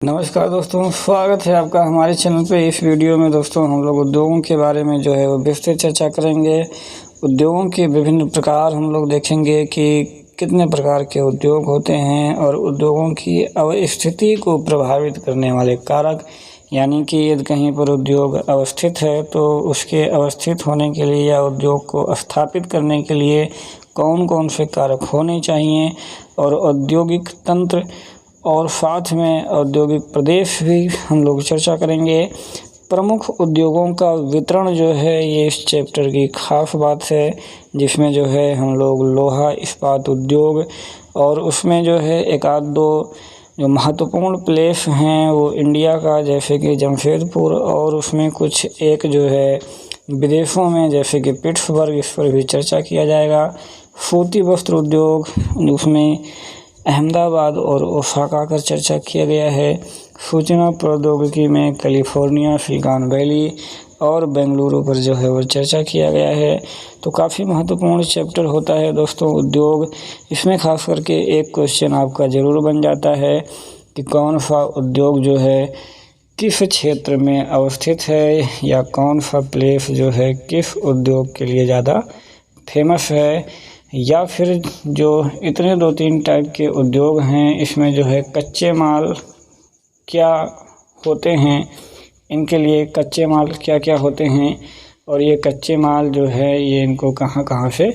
नमस्कार दोस्तों, स्वागत है आपका हमारे चैनल पे। इस वीडियो में दोस्तों हम लोग उद्योगों के बारे में जो है वो विस्तृत चर्चा करेंगे। उद्योगों के विभिन्न प्रकार हम लोग देखेंगे कि कितने प्रकार के उद्योग होते हैं और उद्योगों की स्थिति को प्रभावित करने वाले कारक, यानी कि यदि कहीं पर उद्योग अवस्थित है तो उसके अवस्थित होने के लिए या उद्योग को स्थापित करने के लिए कौन कौन से कारक होने चाहिए, और औद्योगिक तंत्र और साथ में औद्योगिक प्रदेश भी हम लोग चर्चा करेंगे। प्रमुख उद्योगों का वितरण जो है ये इस चैप्टर की खास बात है, जिसमें जो है हम लोग लोहा इस्पात उद्योग और उसमें जो है एक आध दो जो महत्वपूर्ण प्लेस हैं वो इंडिया का, जैसे कि जमशेदपुर, और उसमें कुछ एक जो है विदेशों में जैसे कि पिट्सबर्ग, इस पर भी चर्चा किया जाएगा। सूती वस्त्र उद्योग, उसमें अहमदाबाद और ओसाका का चर्चा किया गया है। सूचना प्रौद्योगिकी में कैलिफोर्निया, सिलिकॉन वैली और बेंगलुरु पर जो है वो चर्चा किया गया है। तो काफ़ी महत्वपूर्ण चैप्टर होता है दोस्तों उद्योग। इसमें खास करके एक क्वेश्चन आपका ज़रूर बन जाता है कि कौन सा उद्योग जो है किस क्षेत्र में अवस्थित है, या कौन सा प्लेस जो है किस उद्योग के लिए ज़्यादा फेमस है, या फिर जो इतने 2-3 टाइप के उद्योग हैं इसमें जो है कच्चे माल क्या होते हैं, इनके लिए कच्चे माल क्या क्या होते हैं, और ये कच्चे माल जो है ये इनको कहाँ कहाँ से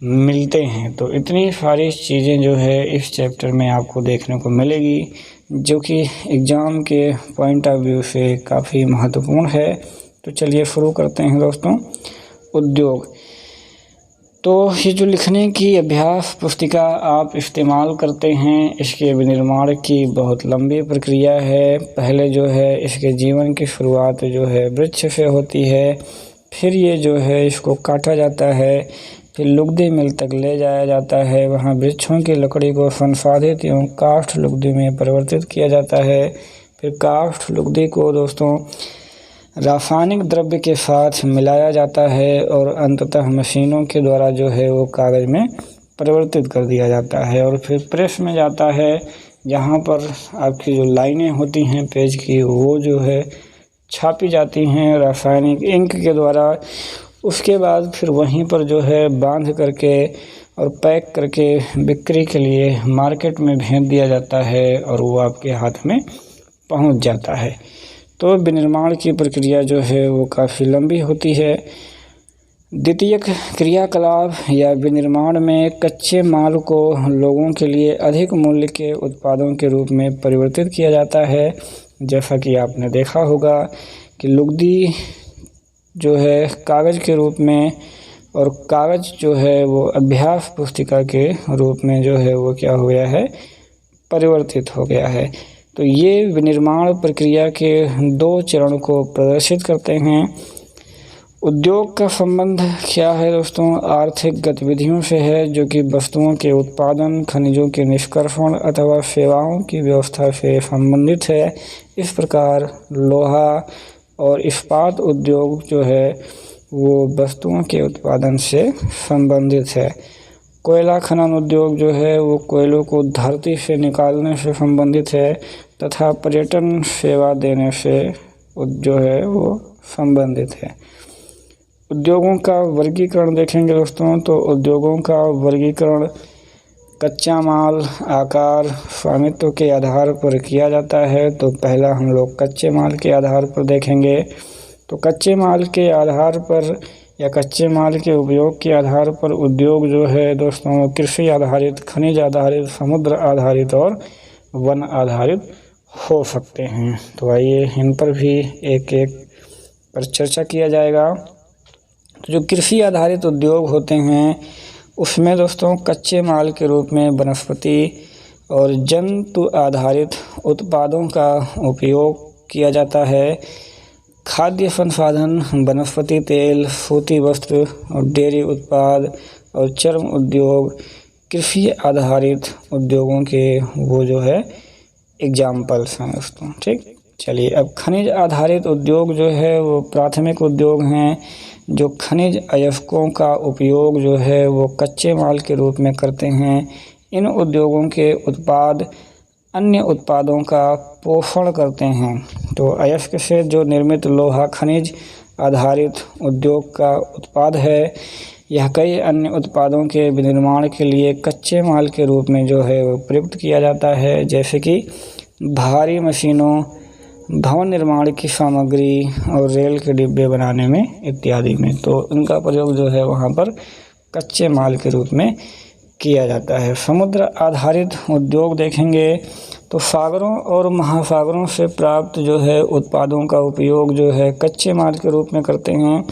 मिलते हैं। तो इतनी सारी चीज़ें जो है इस चैप्टर में आपको देखने को मिलेगी, जो कि एग्ज़ाम के पॉइंट ऑफ व्यू से काफ़ी महत्वपूर्ण है। तो चलिए शुरू करते हैं दोस्तों। उद्योग, तो ये जो लिखने की अभ्यास पुस्तिका आप इस्तेमाल करते हैं, इसके विनिर्माण की बहुत लंबी प्रक्रिया है। पहले जो है इसके जीवन की शुरुआत जो है वृक्ष से होती है, फिर ये जो है इसको काटा जाता है, फिर लुगदी मिल तक ले जाया जाता है। वहाँ वृक्षों की लकड़ी को संसाधित एवं काष्ठ लुगदी में परिवर्तित किया जाता है। फिर काष्ठ लुगदी को दोस्तों रासायनिक द्रव्य के साथ मिलाया जाता है और अंततः मशीनों के द्वारा जो है वो कागज़ में परिवर्तित कर दिया जाता है, और फिर प्रेस में जाता है, जहाँ पर आपकी जो लाइनें होती हैं पेज की वो जो है छापी जाती हैं रासायनिक इंक के द्वारा। उसके बाद फिर वहीं पर जो है बांध करके और पैक करके बिक्री के लिए मार्केट में भेज दिया जाता है, और वो आपके हाथ में पहुंच जाता है। तो विनिर्माण की प्रक्रिया जो है वो काफ़ी लंबी होती है। द्वितीयक क्रियाकलाप या विनिर्माण में कच्चे माल को लोगों के लिए अधिक मूल्य के उत्पादों के रूप में परिवर्तित किया जाता है। जैसा कि आपने देखा होगा कि लुगदी जो है कागज़ के रूप में, और कागज़ जो है वो अभ्यास पुस्तिका के रूप में जो है वो क्या हो गया है, परिवर्तित हो गया है। तो ये विनिर्माण प्रक्रिया के 2 चरण को प्रदर्शित करते हैं। उद्योग का संबंध क्या है दोस्तों? आर्थिक गतिविधियों से है, जो कि वस्तुओं के उत्पादन, खनिजों के निष्कर्षण अथवा सेवाओं की व्यवस्था से संबंधित है। इस प्रकार लोहा और इस्पात उद्योग जो है वो वस्तुओं के उत्पादन से संबंधित है। कोयला खनन उद्योग जो है वो कोयलों को धरती से निकालने से संबंधित है, तथा पर्यटन सेवा देने से जो है वो संबंधित है। उद्योगों का वर्गीकरण देखेंगे दोस्तों, तो उद्योगों का वर्गीकरण कच्चा माल, आकार, स्वामित्व के आधार पर किया जाता है। तो पहला हम लोग कच्चे माल के आधार पर देखेंगे। तो कच्चे माल के आधार पर या कच्चे माल के उपयोग के आधार पर उद्योग जो है दोस्तों कृषि आधारित, खनिज आधारित, समुद्र आधारित और वन आधारित हो सकते हैं। तो आइए इन पर भी एक एक पर चर्चा किया जाएगा। तो जो कृषि आधारित उद्योग होते हैं उसमें दोस्तों कच्चे माल के रूप में वनस्पति और जंतु आधारित उत्पादों का उपयोग किया जाता है। खाद्य संसाधन, वनस्पति तेल, सूती वस्त्र और डेयरी उत्पाद और चर्म उद्योग कृषि आधारित उद्योगों के वो जो है एग्जाम्पल्स हैं दोस्तों। ठीक, चलिए अब खनिज आधारित उद्योग जो है वो प्राथमिक उद्योग हैं, जो खनिज अयस्कों का उपयोग जो है वो कच्चे माल के रूप में करते हैं। इन उद्योगों के उत्पाद अन्य उत्पादों का पोषण करते हैं। तो अयस्क से जो निर्मित लोहा खनिज आधारित उद्योग का उत्पाद है, यह कई अन्य उत्पादों के विनिर्माण के लिए कच्चे माल के रूप में जो है वो प्रयुक्त किया जाता है, जैसे कि भारी मशीनों, भवन निर्माण की सामग्री और रेल के डिब्बे बनाने में इत्यादि में। तो इनका प्रयोग जो है वहाँ पर कच्चे माल के रूप में किया जाता है। समुद्र आधारित उद्योग देखेंगे तो सागरों और महासागरों से प्राप्त जो है उत्पादों का उपयोग जो है कच्चे माल के रूप में करते हैं,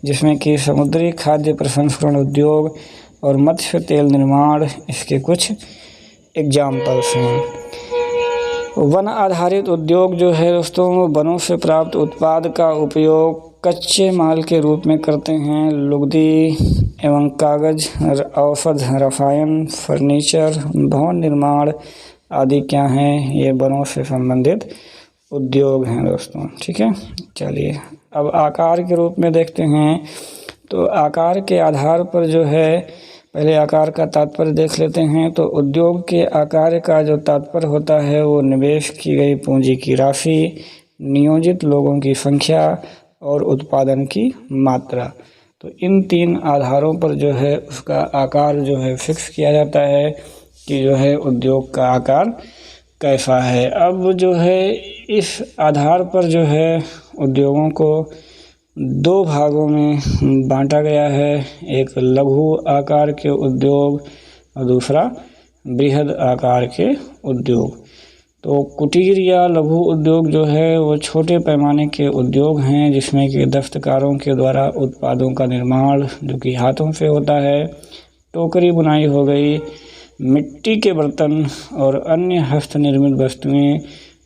जिसमें कि समुद्री खाद्य प्रसंस्करण उद्योग और मत्स्य तेल निर्माण इसके कुछ एग्जाम्पल्स हैं। वन आधारित उद्योग जो है दोस्तों, वनों से प्राप्त उत्पाद का उपयोग कच्चे माल के रूप में करते हैं। लुगदी एवं कागज, औषध, रसायन, फर्नीचर, भवन निर्माण आदि क्या हैं, ये वनों से संबंधित उद्योग हैं दोस्तों। ठीक है, चलिए अब आकार के रूप में देखते हैं। तो आकार के आधार पर जो है, पहले आकार का तात्पर्य देख लेते हैं। तो उद्योग के आकार का जो तात्पर्य होता है वो निवेश की गई पूंजी की राशि, नियोजित लोगों की संख्या और उत्पादन की मात्रा। तो इन तीन आधारों पर जो है उसका आकार जो है फिक्स किया जाता है कि जो है उद्योग का आकार कैसा है। अब जो है इस आधार पर जो है उद्योगों को दो भागों में बांटा गया है, एक लघु आकार के उद्योग और दूसरा बृहद आकार के उद्योग। तो कुटीर या लघु उद्योग जो है वो छोटे पैमाने के उद्योग हैं, जिसमें कि दस्तकारों के द्वारा उत्पादों का निर्माण जो कि हाथों से होता है। टोकरी बुनाई हो गई, मिट्टी के बर्तन और अन्य हस्त निर्मित वस्तुएं,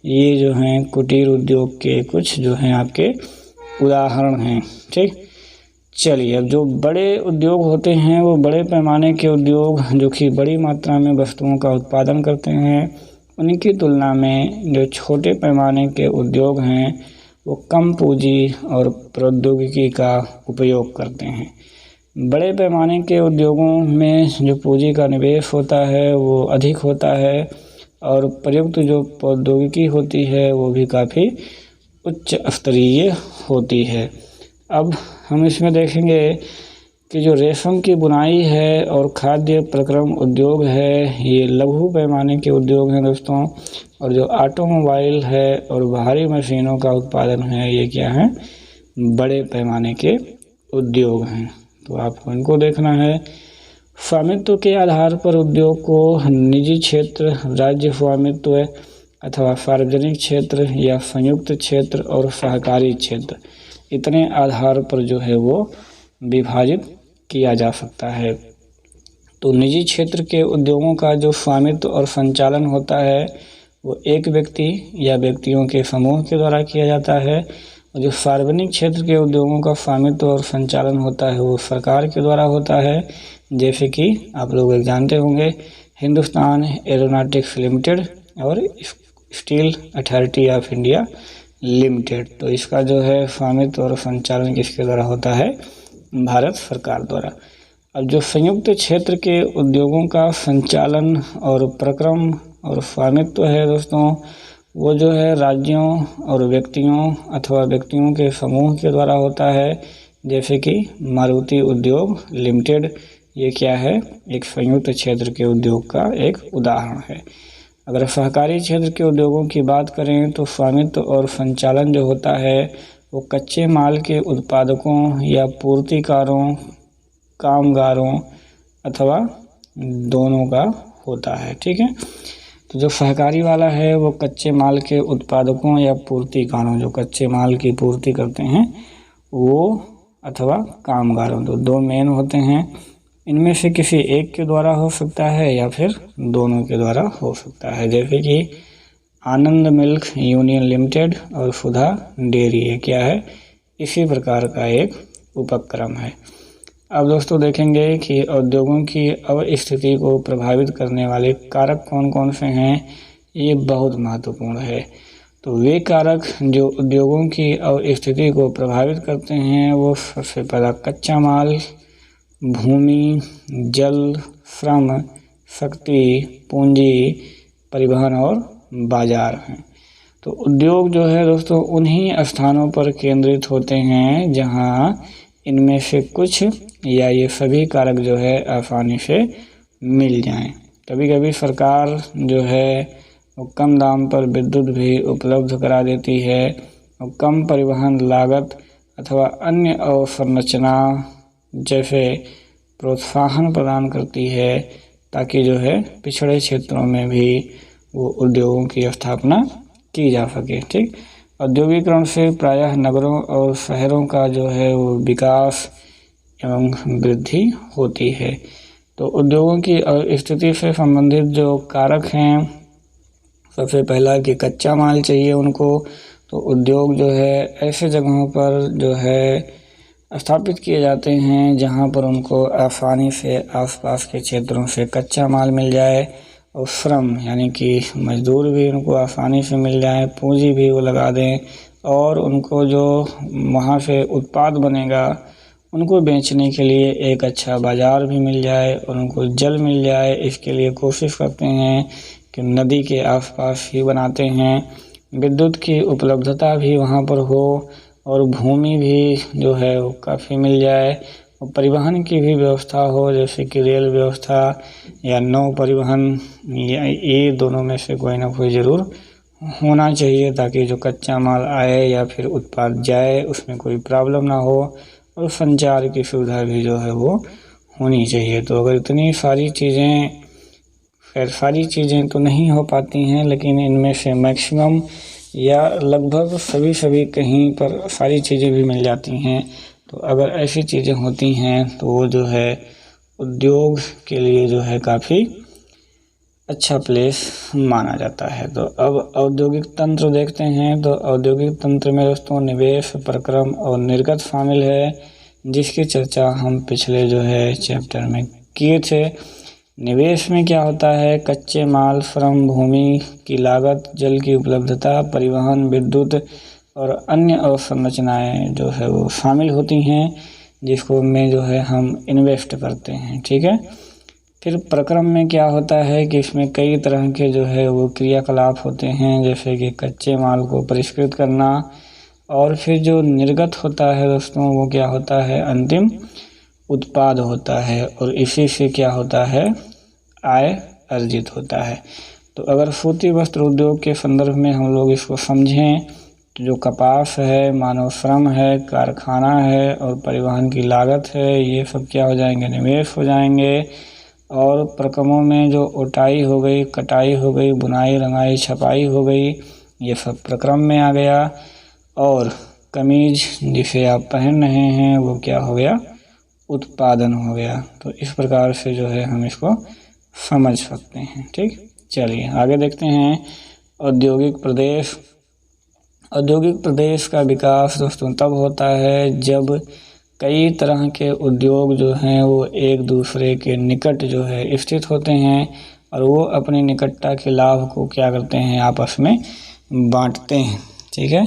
ये जो हैं कुटीर उद्योग के कुछ जो हैं आपके उदाहरण हैं। ठीक, चलिए अब जो बड़े उद्योग होते हैं वो बड़े पैमाने के उद्योग जो कि बड़ी मात्रा में वस्तुओं का उत्पादन करते हैं, उनकी तुलना में जो छोटे पैमाने के उद्योग हैं वो कम पूंजी और प्रौद्योगिकी का उपयोग करते हैं। बड़े पैमाने के उद्योगों में जो पूंजी का निवेश होता है वो अधिक होता है और प्रयुक्त जो प्रौद्योगिकी होती है वो भी काफ़ी उच्च स्तरीय होती है। अब हम इसमें देखेंगे कि जो रेशम की बुनाई है और खाद्य प्रक्रम उद्योग है, ये लघु पैमाने के उद्योग हैं दोस्तों। और जो ऑटोमोबाइल है और भारी मशीनों का उत्पादन है, ये क्या है, बड़े पैमाने के उद्योग हैं। तो आपको इनको देखना है। स्वामित्व के आधार पर उद्योग को निजी क्षेत्र, राज्य स्वामित्व अथवा सार्वजनिक क्षेत्र या संयुक्त क्षेत्र और सहकारी क्षेत्र, इतने आधार पर जो है वो विभाजित किया जा सकता है। तो निजी क्षेत्र के उद्योगों का जो स्वामित्व और संचालन होता है वो एक व्यक्ति या व्यक्तियों के समूह के द्वारा किया जाता है, और जो सार्वजनिक क्षेत्र के उद्योगों का स्वामित्व और संचालन होता है वो सरकार के द्वारा होता है। जैसे कि आप लोग जानते होंगे, हिंदुस्तान एरोनॉटिक्स लिमिटेड और steel authority of India limited. तो इसका जो है स्वामित्व और संचालन किसके द्वारा होता है, भारत सरकार द्वारा। अब जो संयुक्त क्षेत्र के उद्योगों का संचालन और प्रक्रम और स्वामित्व है दोस्तों, वो जो है राज्यों और व्यक्तियों अथवा व्यक्तियों के समूह के द्वारा होता है। जैसे कि मारुति उद्योग लिमिटेड, ये क्या है, एक संयुक्त क्षेत्र के उद्योग का एक उदाहरण है। अगर सहकारी क्षेत्र के उद्योगों की बात करें तो स्वामित्व और संचालन जो होता है वो कच्चे माल के उत्पादकों या पूर्तिकारों, कामगारों अथवा दोनों का होता है। ठीक है, तो जो सहकारी वाला है वो कच्चे माल के उत्पादकों या पूर्तिकारों, जो कच्चे माल की पूर्ति करते हैं वो, अथवा कामगारों, तो दो मेन होते हैं। इनमें से किसी एक के द्वारा हो सकता है या फिर दोनों के द्वारा हो सकता है। जैसे कि आनंद मिल्क यूनियन लिमिटेड और सुधा डेयरी, ये क्या है, इसी प्रकार का एक उपक्रम है। अब दोस्तों देखेंगे कि उद्योगों की अवस्थिति को प्रभावित करने वाले कारक कौन कौन से हैं, ये बहुत महत्वपूर्ण है। तो वे कारक जो उद्योगों की अवस्थिति को प्रभावित करते हैं वो सबसे पहला कच्चा माल, भूमि, जल, श्रम, शक्ति, पूंजी, परिवहन और बाजार हैं। तो उद्योग जो है दोस्तों उन्हीं स्थानों पर केंद्रित होते हैं जहां इनमें से कुछ या ये सभी कारक जो है आसानी से मिल जाएं। कभी कभी सरकार जो है वो कम दाम पर विद्युत भी उपलब्ध करा देती है और कम परिवहन लागत अथवा अन्य अवसंरचना जैसे प्रोत्साहन प्रदान करती है ताकि जो है पिछड़े क्षेत्रों में भी वो उद्योगों की स्थापना की जा सके। ठीक, औद्योगिकरण से प्रायः नगरों और शहरों का जो है वो विकास एवं वृद्धि होती है। तो उद्योगों की स्थिति से संबंधित जो कारक हैं, सबसे पहला कि कच्चा माल चाहिए उनको। तो उद्योग जो है ऐसे जगहों पर जो है स्थापित किए जाते हैं जहां पर उनको आसानी से आसपास के क्षेत्रों से कच्चा माल मिल जाए और श्रम यानी कि मजदूर भी उनको आसानी से मिल जाए, पूंजी भी वो लगा दें और उनको जो वहाँ से उत्पाद बनेगा उनको बेचने के लिए एक अच्छा बाज़ार भी मिल जाए और उनको जल मिल जाए। इसके लिए कोशिश करते हैं कि नदी के आसपास ही बनाते हैं, विद्युत की उपलब्धता भी वहाँ पर हो और भूमि भी जो है वो काफ़ी मिल जाए और परिवहन की भी व्यवस्था हो, जैसे कि रेल व्यवस्था या नौ परिवहन, ये दोनों में से कोई ना कोई ज़रूर होना चाहिए ताकि जो कच्चा माल आए या फिर उत्पाद जाए उसमें कोई प्रॉब्लम ना हो और संचार की सुविधा भी जो है वो होनी चाहिए। तो अगर इतनी सारी चीज़ें, खैर सारी चीज़ें तो नहीं हो पाती हैं लेकिन इनमें से मैक्सिमम या लगभग सभी कहीं पर सारी चीज़ें भी मिल जाती हैं। तो अगर ऐसी चीज़ें होती हैं तो वो जो है उद्योग के लिए जो है काफ़ी अच्छा प्लेस माना जाता है। तो अब औद्योगिक तंत्र देखते हैं। तो औद्योगिक तंत्र में दोस्तों निवेश, प्रक्रम और निर्गत शामिल है, जिसकी चर्चा हम पिछले जो है चैप्टर में किए थे। निवेश में क्या होता है, कच्चे माल, श्रम, भूमि की लागत, जल की उपलब्धता, परिवहन, विद्युत और अन्य अवसंरचनाएं जो है वो शामिल होती हैं जिसको में जो है हम इन्वेस्ट करते हैं। ठीक है, फिर प्रक्रम में क्या होता है कि इसमें कई तरह के जो है वो क्रियाकलाप होते हैं, जैसे कि कच्चे माल को परिष्कृत करना। और फिर जो निर्गत होता है दोस्तों वो क्या होता है, अंतिम उत्पाद होता है और इसी से क्या होता है, आय अर्जित होता है। तो अगर सूती वस्त्र उद्योग के संदर्भ में हम लोग इसको समझें तो जो कपास है, मानव श्रम है, कारखाना है और परिवहन की लागत है, ये सब क्या हो जाएंगे, निवेश हो जाएंगे। और प्रक्रमों में जो उटाई हो गई, कटाई हो गई, बुनाई, रंगाई, छपाई हो गई, ये सब प्रक्रम में आ गया। और कमीज जिसे आप पहन रहे हैं वो क्या हो गया, उत्पादन हो गया। तो इस प्रकार से जो है हम इसको समझ सकते हैं। ठीक, चलिए आगे देखते हैं। औद्योगिक प्रदेश। औद्योगिक प्रदेश का विकास दोस्तों तब होता है जब कई तरह के उद्योग जो हैं वो एक दूसरे के निकट जो है स्थित होते हैं और वो अपनी निकटता के लाभ को क्या करते हैं, आपस में बांटते हैं। ठीक है,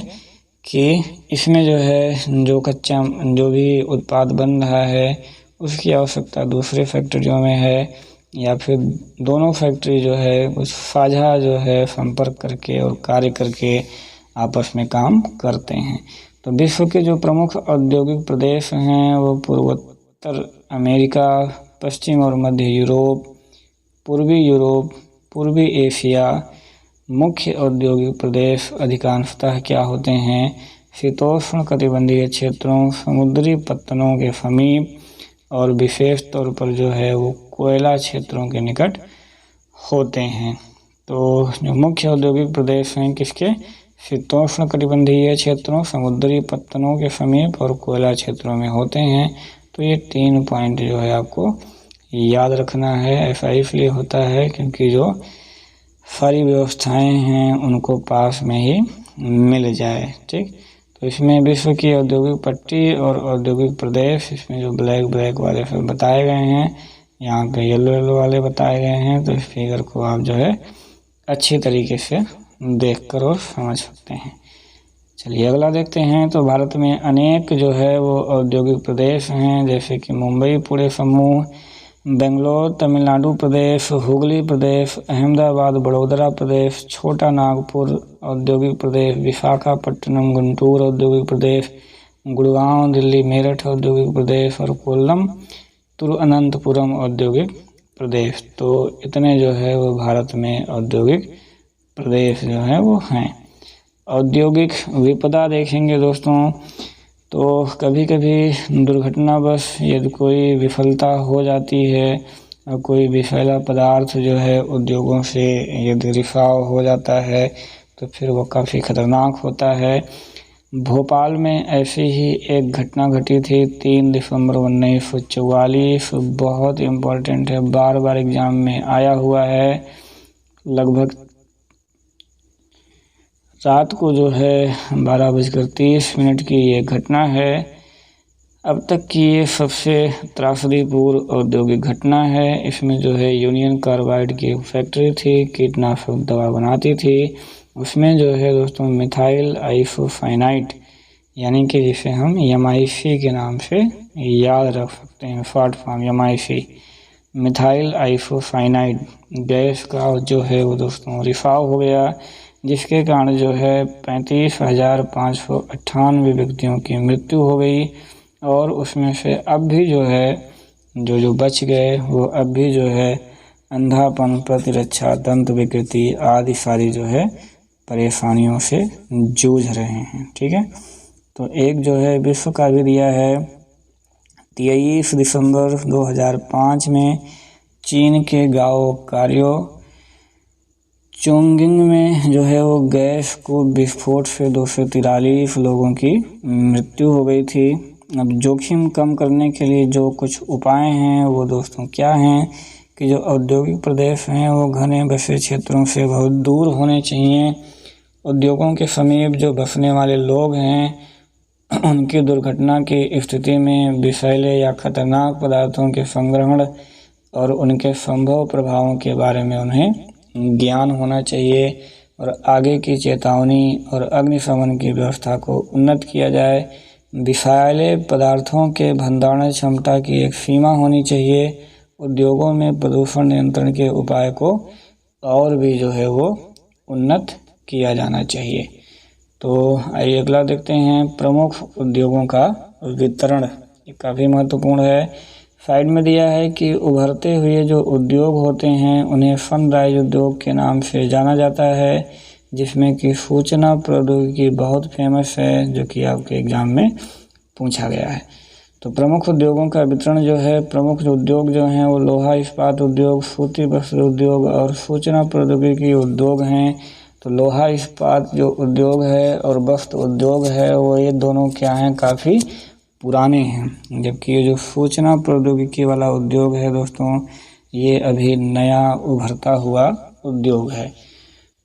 कि इसमें जो है जो भी उत्पाद बन रहा है उसकी आवश्यकता दूसरे फैक्ट्रियों में है या फिर दोनों फैक्ट्री जो है कुछ साझा जो है संपर्क करके और कार्य करके आपस में काम करते हैं। तो विश्व के जो प्रमुख औद्योगिक प्रदेश हैं वो पूर्वोत्तर अमेरिका, पश्चिम और मध्य यूरोप, पूर्वी एशिया। मुख्य औद्योगिक प्रदेश अधिकांशतः क्या होते हैं, शीतोष्ण कटिबंधीय क्षेत्रों, समुद्री पत्तनों के समीप और विशेष तौर पर जो है वो कोयला क्षेत्रों के निकट होते हैं। तो जो मुख्य औद्योगिक प्रदेश हैं किसके, शीतोष्ण कटिबंधीय क्षेत्रों, समुद्री पत्तनों के समीप और कोयला क्षेत्रों में होते हैं। तो ये 3 पॉइंट जो है आपको याद रखना है। ऐसा इसलिए होता है क्योंकि जो सारी व्यवस्थाएं हैं उनको पास में ही मिल जाए। ठीक, तो इसमें विश्व की औद्योगिक पट्टी और औद्योगिक प्रदेश, इसमें जो ब्लैक वाले फिर बताए गए हैं, यहाँ पे येलो वाले बताए गए हैं। तो इस फिगर को आप जो है अच्छी तरीके से देखकर और समझ सकते हैं। चलिए अगला देखते हैं। तो भारत में अनेक जो है वो औद्योगिक प्रदेश हैं, जैसे कि मुंबई पुणे समूह, बेंगलोर तमिलनाडु प्रदेश, हुगली प्रदेश, अहमदाबाद वडोदरा प्रदेश, छोटा नागपुर औद्योगिक प्रदेश, विशाखापट्टनम गुंटूर औद्योगिक प्रदेश, गुड़गांव दिल्ली मेरठ औद्योगिक प्रदेश और कोल्लम तिरुवनंतपुरम औद्योगिक प्रदेश। तो इतने जो है वो भारत में औद्योगिक प्रदेश जो है वो हैं। औद्योगिक विपदा देखेंगे दोस्तों, तो कभी कभी दुर्घटनावश यदि कोई विफलता हो जाती है और कोई विषैला पदार्थ जो है उद्योगों से यदि रिसाव हो जाता है तो फिर वो काफ़ी खतरनाक होता है। भोपाल में ऐसी ही एक घटना घटी थी 3 दिसंबर 1944। बहुत इम्पोर्टेंट है, बार बार एग्जाम में आया हुआ है। लगभग रात को जो है 12:30 की ये घटना है। अब तक की ये सबसे त्रासदीपूर्ण औद्योगिक घटना है। इसमें जो है यूनियन कार्बाइड की फैक्ट्री थी, कीटनाशक दवा बनाती थी। उसमें जो है दोस्तों मिथाइल आइसोसाइनाइड यानी कि जिसे हम MIC के नाम से याद रख सकते हैं, short form MIC, methyl isocyanide gas का जो है वो दोस्तों रिसाव हो गया, जिसके कारण जो है 35,598 व्यक्तियों की मृत्यु हो गई। और उसमें से अब भी जो है जो बच गए वो अब भी जो है अंधापन, प्रतिरक्षा, दंत विकृति आदि सारी जो है परेशानियों से जूझ रहे हैं। ठीक है, तो एक जो है विश्व का भी दिया है 23 दिसंबर 2005 में चीन के गांव कार्यो चोंगिंग में जो है वो गैस को विस्फोट से 243 लोगों की मृत्यु हो गई थी। अब जोखिम कम करने के लिए जो कुछ उपाय हैं वो दोस्तों क्या हैं कि जो औद्योगिक प्रदेश हैं वो घने बसे क्षेत्रों से बहुत दूर होने चाहिए। उद्योगों के समीप जो बसने वाले लोग हैं उनकी दुर्घटना की स्थिति में विषैले या खतरनाक पदार्थों के संग्रहण और उनके संभव प्रभावों के बारे में उन्हें ज्ञान होना चाहिए और आगे की चेतावनी और अग्निशमन की व्यवस्था को उन्नत किया जाए। विषैले पदार्थों के भंडारण क्षमता की एक सीमा होनी चाहिए। उद्योगों में प्रदूषण नियंत्रण के उपाय को और भी जो है वो उन्नत किया जाना चाहिए। तो आइए अगला देखते हैं, प्रमुख उद्योगों का वितरण। ये काफ़ी महत्वपूर्ण है। साइड में दिया है कि उभरते हुए जो उद्योग होते हैं उन्हें सनराइज उद्योग के नाम से जाना जाता है, जिसमें कि सूचना प्रौद्योगिकी बहुत फेमस है, जो कि आपके एग्जाम में पूछा गया है। तो प्रमुख उद्योगों का वितरण जो है, प्रमुख उद्योग जो हैं वो लोहा इस्पात उद्योग, सूती वस्त्र उद्योग और सूचना प्रौद्योगिकी उद्योग हैं। तो लोहा इस्पात जो उद्योग है और वस्त्र उद्योग है वो ये दोनों क्या हैं, काफ़ी पुराने हैं, जबकि ये जो सूचना प्रौद्योगिकी वाला उद्योग है दोस्तों ये अभी नया उभरता हुआ उद्योग है।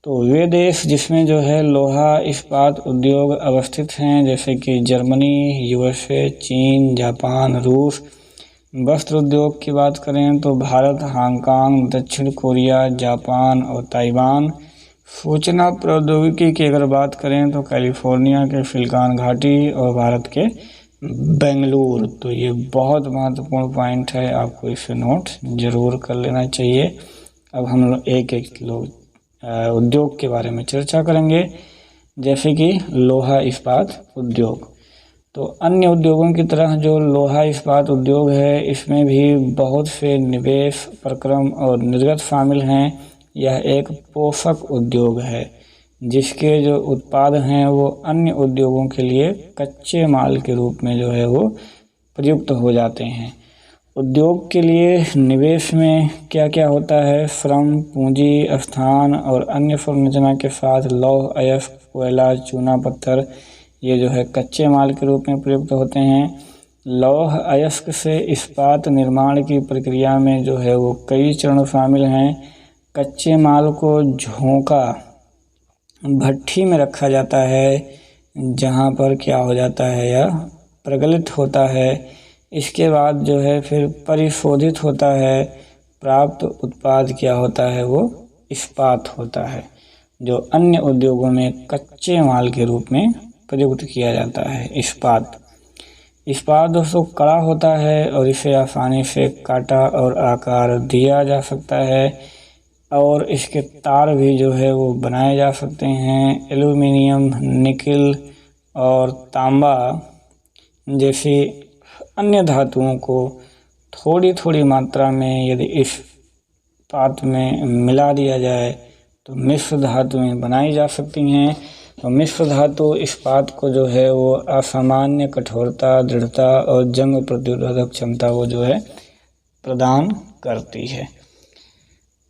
तो वे देश जिसमें जो है लोहा इस्पात उद्योग अवस्थित हैं जैसे कि जर्मनी, USA, चीन, जापान, रूस। वस्त्र उद्योग की बात करें तो भारत, हांगकांग, दक्षिण कोरिया, जापान और ताइवान। सूचना प्रौद्योगिकी की अगर बात करें तो कैलिफोर्निया के सिलिकॉन घाटी और भारत के बेंगलुरु। तो ये बहुत महत्वपूर्ण पॉइंट है, आपको इसे नोट जरूर कर लेना चाहिए। अब हम लोग एक एक उद्योग के बारे में चर्चा करेंगे, जैसे कि लोहा इस्पात उद्योग। तो अन्य उद्योगों की तरह जो लोहा इस्पात उद्योग है इसमें भी बहुत से निवेश, प्रक्रम और निर्गत शामिल हैं। यह एक पोषक उद्योग है जिसके जो उत्पाद हैं वो अन्य उद्योगों के लिए कच्चे माल के रूप में जो है वो प्रयुक्त हो जाते हैं। उद्योग के लिए निवेश में क्या क्या होता है, श्रम, पूंजी, स्थान और अन्य संरचना के साथ लौह अयस्क, कोयला, चूना पत्थर ये जो है कच्चे माल के रूप में प्रयुक्त होते हैं। लौह अयस्क से इस्पात निर्माण की प्रक्रिया में जो है वो कई चरण शामिल हैं। कच्चे माल को झोंका भट्ठी में रखा जाता है, जहाँ पर क्या हो जाता है यह प्रगलित होता है। इसके बाद जो है फिर परिशोधित होता है। प्राप्त उत्पाद क्या होता है, वो इस्पात होता है, जो अन्य उद्योगों में कच्चे माल के रूप में प्रयुक्त किया जाता है इस्पात। इस्पात दोस्तों कड़ा होता है और इसे आसानी से काटा और आकार दिया जा सकता है और इसके तार भी जो है वो बनाए जा सकते हैं। एल्युमिनियम, निकिल और तांबा जैसी अन्य धातुओं को थोड़ी थोड़ी मात्रा में यदि इस्पात में मिला दिया जाए तो मिश्र धातुएं बनाई जा सकती हैं। तो मिश्र धातु इस्पात को जो है वो असामान्य कठोरता, दृढ़ता और जंग प्रतिरोधक क्षमता वो जो है प्रदान करती है।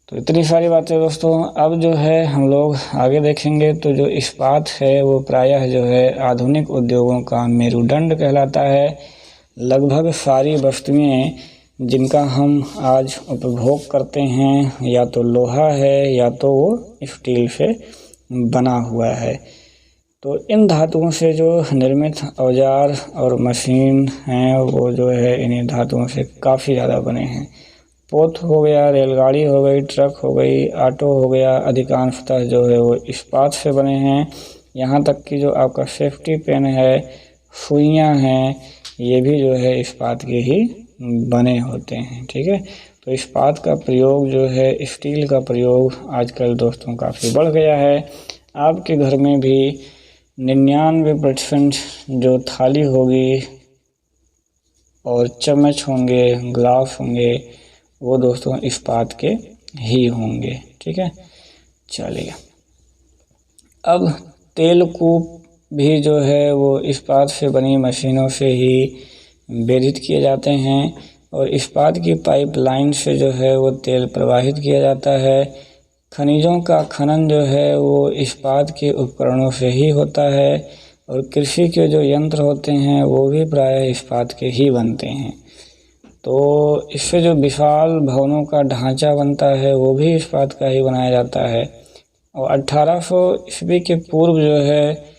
तो इतनी सारी बातें दोस्तों। अब जो है हम लोग आगे देखेंगे तो जो इस्पात है वो प्रायः जो है आधुनिक उद्योगों का मेरुदंड कहलाता है। लगभग सारी वस्तुएं जिनका हम आज उपभोग करते हैं या तो लोहा है या तो वो स्टील से बना हुआ है। तो इन धातुओं से जो निर्मित औजार और मशीन हैं वो जो है इन्हीं धातुओं से काफ़ी ज़्यादा बने हैं। पोत हो गया, रेलगाड़ी हो गई, ट्रक हो गई, ऑटो हो गया, अधिकांशतः जो है वो इस्पात से बने हैं। यहाँ तक कि जो आपका सेफ्टी पिन है, सुइयाँ हैं, ये भी जो है इस्पात के ही बने होते हैं। ठीक है, तो इस्पात का प्रयोग जो है, स्टील का प्रयोग आजकल दोस्तों काफ़ी बढ़ गया है। आपके घर में भी 99% जो थाली होगी और चम्मच होंगे, ग्लास होंगे, वो दोस्तों इस्पात के ही होंगे। ठीक है, चलिए अब तेलकूप भी जो है वो इस्पात से बनी मशीनों से ही वेधित किए जाते हैं और इस्पात की पाइपलाइन से जो है वो तेल प्रवाहित किया जाता है। खनिजों का खनन जो है वो इस्पात के उपकरणों से ही होता है और कृषि के जो यंत्र होते हैं वो भी प्रायः इस्पात के ही बनते हैं। तो इससे जो विशाल भवनों का ढांचा बनता है वो भी इस्पात का ही बनाया जाता है। और 1800 ईस्वी के पूर्व जो है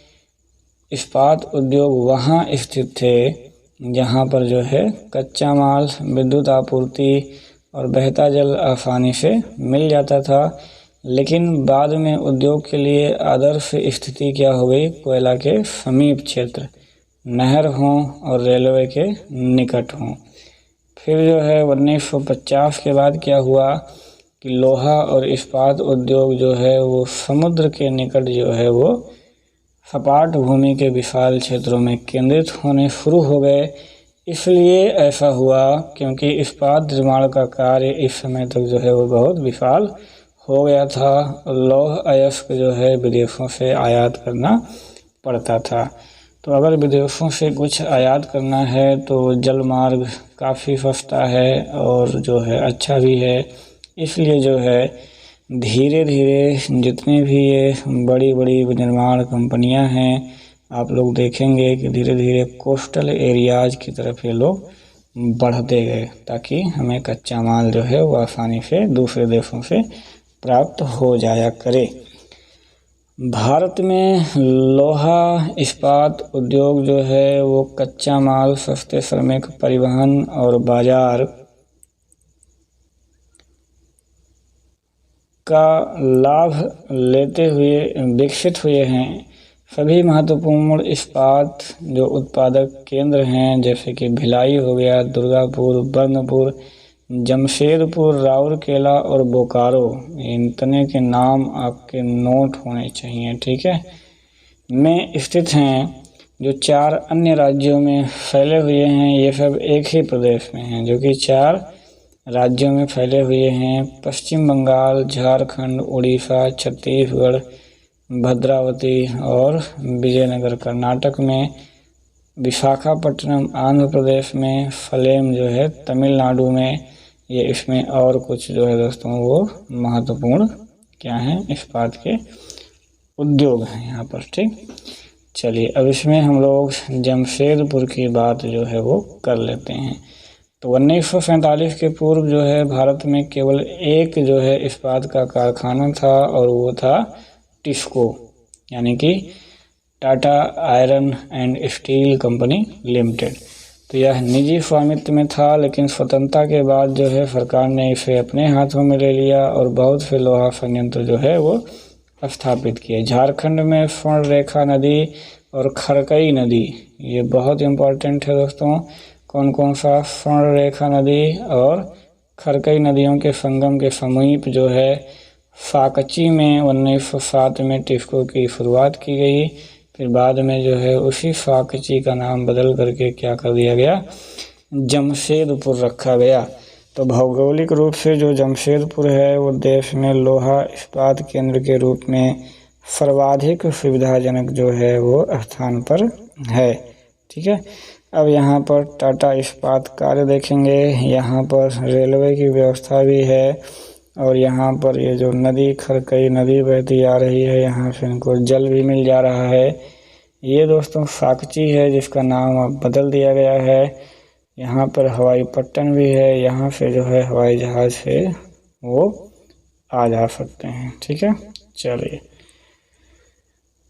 इस्पात उद्योग वहाँ स्थित थे जहाँ पर जो है कच्चा माल, विद्युत आपूर्ति और बहता जल आसानी से मिल जाता था। लेकिन बाद में उद्योग के लिए आदर्श स्थिति क्या हो गई, कोयला के समीप क्षेत्र, नहर हों और रेलवे के निकट हों। फिर जो है 1950 के बाद क्या हुआ कि लोहा और इस्पात उद्योग जो है वो समुद्र के निकट जो है वो सपाट भूमि के विशाल क्षेत्रों में केंद्रित होने शुरू हो गए। इसलिए ऐसा हुआ क्योंकि इस्पात निर्माण का कार्य इस समय तक जो है वो बहुत विशाल हो गया था। लौह अयस्क जो है विदेशों से आयात करना पड़ता था। तो अगर विदेशों से कुछ आयात करना है तो जल मार्ग काफ़ी सस्ता है और जो है अच्छा भी है। इसलिए जो है धीरे धीरे जितनी भी ये बड़ी बड़ी विनिर्माण कंपनियां हैं, आप लोग देखेंगे कि धीरे धीरे कोस्टल एरियाज़ की तरफ ये लोग बढ़ते गए ताकि हमें कच्चा माल जो है वो आसानी से दूसरे देशों से प्राप्त हो जाया करे। भारत में लोहा इस्पात उद्योग जो है वो कच्चा माल, सस्ते श्रमिक, परिवहन और बाजार का लाभ लेते हुए विकसित हुए हैं। सभी महत्वपूर्ण इस्पात जो उत्पादक केंद्र हैं जैसे कि भिलाई हो गया, दुर्गापुर, बर्नपुर, जमशेदपुर, राउरकेला और बोकारो, इतने के नाम आपके नोट होने चाहिए। ठीक है, में स्थित हैं। जो 4 अन्य राज्यों में फैले हुए हैं ये सब एक ही प्रदेश में हैं, जो कि 4 राज्यों में फैले हुए हैं। पश्चिम बंगाल, झारखंड, उड़ीसा, छत्तीसगढ़, भद्रावती और विजयनगर कर्नाटक में, विशाखापट्टनम आंध्र प्रदेश में, सलेम जो है तमिलनाडु में। ये इसमें और कुछ जो है दोस्तों वो महत्वपूर्ण क्या हैं, इस्पात के उद्योग हैं यहाँ पर। ठीक, चलिए अब इसमें हम लोग जमशेदपुर की बात जो है वो कर लेते हैं। तो 1947 के पूर्व जो है भारत में केवल एक जो है इस्पात का कारखाना था और वो था टिस्को, यानी कि Tata iron and steel company limited. तो यह निजी स्वामित्व में था, लेकिन स्वतंत्रता के बाद जो है सरकार ने इसे अपने हाथों में ले लिया और बहुत से लोहा संयंत्र जो है वो स्थापित किए। झारखंड में स्वर्णरेखा नदी, और खरकई नदी, ये बहुत इम्पोर्टेंट है दोस्तों। कौन कौन सा? स्वर्णरेखा नदी और खरकई नदियों के संगम के समीप जो है साकची में 1907 में टिस्को की शुरुआत की गई। फिर बाद में जो है उसी साकची का नाम बदल करके क्या कर दिया गया? जमशेदपुर रखा गया। तो भौगोलिक रूप से जो जमशेदपुर है वो देश में लोहा इस्पात केंद्र के रूप में सर्वाधिक सुविधाजनक जो है वो स्थान पर है। ठीक है, अब यहाँ पर टाटा इस्पात कार्य देखेंगे। यहाँ पर रेलवे की व्यवस्था भी है और यहाँ पर ये जो नदी खरकई नदी बहती आ रही है, यहाँ से इनको जल भी मिल जा रहा है। ये दोस्तों साकची है जिसका नाम अब बदल दिया गया है। यहाँ पर हवाई पट्टन भी है, यहाँ से जो है हवाई जहाज से वो आ जा सकते हैं। ठीक है, चलिए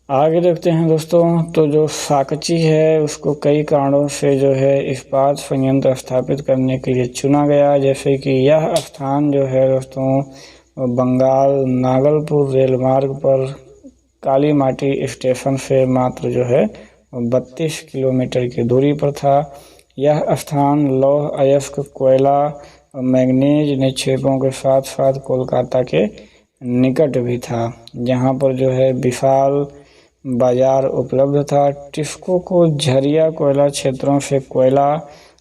आगे देखते हैं दोस्तों। तो जो साकची है उसको कई कारणों से जो है इस्पात संयंत्र स्थापित करने के लिए चुना गया, जैसे कि यह स्थान जो है दोस्तों बंगाल नागलपुर रेल मार्ग पर काली माटी स्टेशन से मात्र जो है 32 किलोमीटर की दूरी पर था। यह स्थान लौह अयस्क कोयला और मैग्नीज निक्षेपों के साथ साथ कोलकाता के निकट भी था, जहां पर जो है विशाल बाजार उपलब्ध था। टिस्को को झरिया कोयला क्षेत्रों से कोयला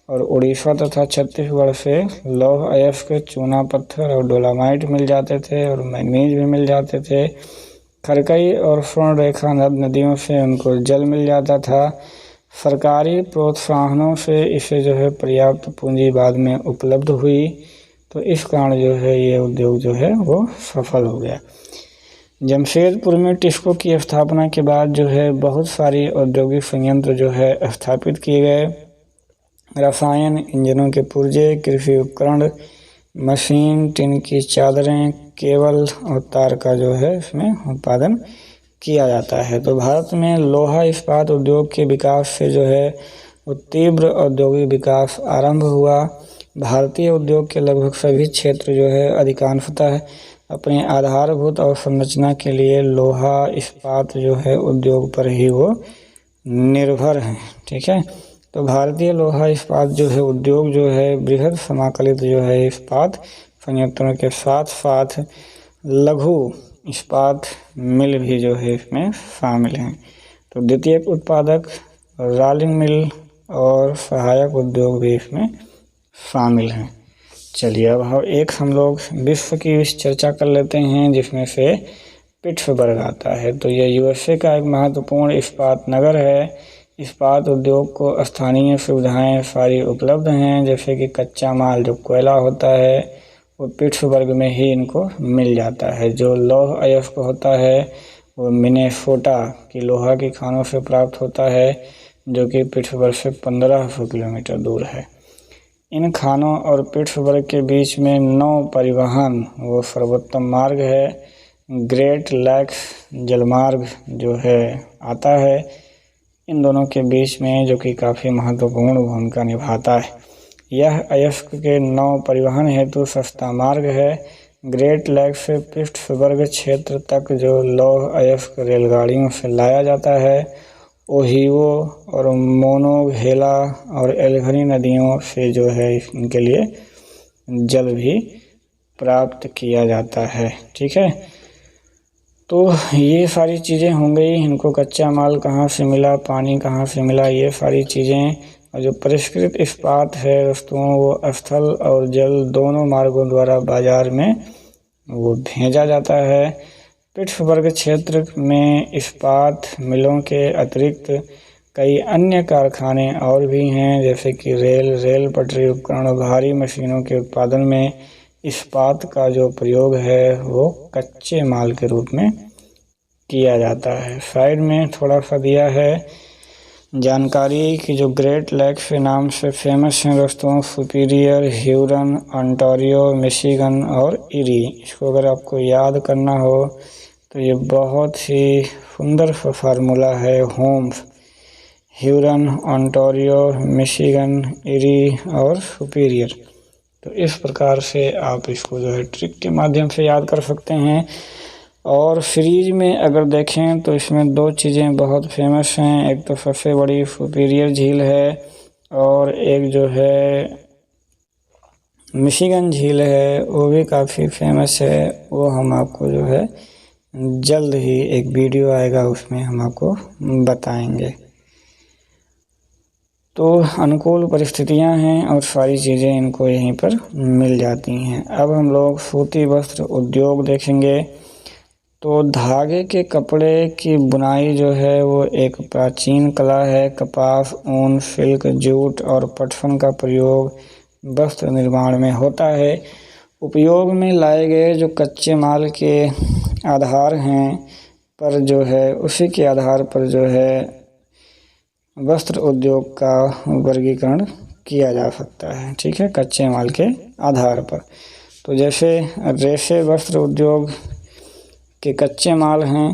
और उड़ीसा तथा छत्तीसगढ़ से लौह अयस्क चूना पत्थर और डोलामाइट मिल जाते थे और मैग्नीज भी मिल जाते थे। खरकई और स्वर्णरेखा नदियों से उनको जल मिल जाता था। सरकारी प्रोत्साहनों से इसे जो है पर्याप्त पूंजी बाद में उपलब्ध हुई, तो इस कारण जो है ये उद्योग जो है वो सफल हो गया। जमशेदपुर में टिस्को की स्थापना के बाद जो है बहुत सारी औद्योगिक संयंत्र जो है स्थापित किए गए। रसायन इंजनों के पुर्जे, कृषि उपकरण, मशीन, टिन की चादरें, केबल और तार का जो है इसमें उत्पादन किया जाता है। तो भारत में लोहा इस्पात उद्योग के विकास से जो है वो तीव्र औद्योगिक विकास आरंभ हुआ। भारतीय उद्योग के लगभग सभी क्षेत्र जो है अधिकांशतः अपने आधारभूत अवसंरचना के लिए लोहा इस्पात जो है उद्योग पर ही वो निर्भर हैं। ठीक है, तो भारतीय लोहा इस्पात जो है उद्योग जो है बृहद समाकलित जो है इस्पात संयंत्रों के साथ साथ लघु इस्पात मिल भी जो है इसमें शामिल हैं। तो द्वितीयक उत्पादक, रोलिंग मिल और सहायक उद्योग भी इसमें शामिल हैं। चलिए अब हम लोग विश्व की चर्चा कर लेते हैं, जिसमें से पिट्सबर्ग आता है। तो यह यूएसए का एक महत्वपूर्ण इस्पात नगर है। इस्पात उद्योग को स्थानीय सुविधाएं सारी उपलब्ध हैं, जैसे कि कच्चा माल जो कोयला होता है वो पिट्सबर्ग में ही इनको मिल जाता है। जो लौह अयस्क होता है वो मिनेसोटा की लोहा की खानों से प्राप्त होता है, जो कि पिट्सबर्ग से 1500 किलोमीटर दूर है। इन खानों और पिट्सबर्ग के बीच में नौ परिवहन वो सर्वोत्तम मार्ग है। ग्रेट लैक्स जलमार्ग जो है आता है इन दोनों के बीच में, जो कि काफ़ी महत्वपूर्ण भूमिका निभाता है। यह अयस्क के नौ परिवहन हेतु सस्ता मार्ग है। ग्रेट लैक्स से पिट्सबर्ग क्षेत्र तक जो लौह अयस्क रेलगाड़ियों से लाया जाता है। ओहियो और मोनोघेला और एल्गनी नदियों से जो है इनके लिए जल भी प्राप्त किया जाता है। ठीक है, तो ये सारी चीज़ें हो गई। इनको कच्चा माल कहाँ से मिला, पानी कहाँ से मिला, ये सारी चीज़ें। और जो परिष्कृत इस्पात है दोस्तों वो स्थल और जल दोनों मार्गों द्वारा बाजार में वो भेजा जाता है। पिट्सबर्ग क्षेत्र में इस्पात मिलों के अतिरिक्त कई अन्य कारखाने और भी हैं, जैसे कि रेल पटरी उपकरण और भारी मशीनों के उत्पादन में इस्पात का जो प्रयोग है वो कच्चे माल के रूप में किया जाता है। साइड में थोड़ा सा दिया है जानकारी कि जो ग्रेट लैक्स के नाम से फेमस हैं दोस्तों सुपीरियर, ह्यूरन, ओंटारियो, मिशिगन और इरी। इसको अगर आपको याद करना हो तो ये बहुत ही सुंदर सा फार्मूला है। Holmes, Hurun, Ontario, Michigan, eri और सुपीरियर। तो इस प्रकार से आप इसको जो है ट्रिक के माध्यम से याद कर सकते हैं। और फ्रीज में अगर देखें तो इसमें दो चीज़ें बहुत फेमस हैं। एक तो सबसे बड़ी सुपीरियर झील है और एक जो है मिशिगन झील है, वो भी काफ़ी फेमस है। वो हम आपको जो है जल्द ही एक वीडियो आएगा, उसमें हम आपको बताएंगे। तो अनुकूल परिस्थितियां हैं और सारी चीज़ें इनको यहीं पर मिल जाती हैं। अब हम लोग सूती वस्त्र उद्योग देखेंगे। तो धागे के कपड़े की बुनाई जो है वो एक प्राचीन कला है। कपास, ऊन, सिल्क, जूट और पटसन का प्रयोग वस्त्र निर्माण में होता है। उपयोग में लाए गए जो कच्चे माल के आधार हैं पर जो है उसी के आधार पर जो है वस्त्र उद्योग का वर्गीकरण किया जा सकता है। ठीक है, कच्चे माल के आधार पर। तो जैसे रेशे वस्त्र उद्योग के कच्चे माल हैं।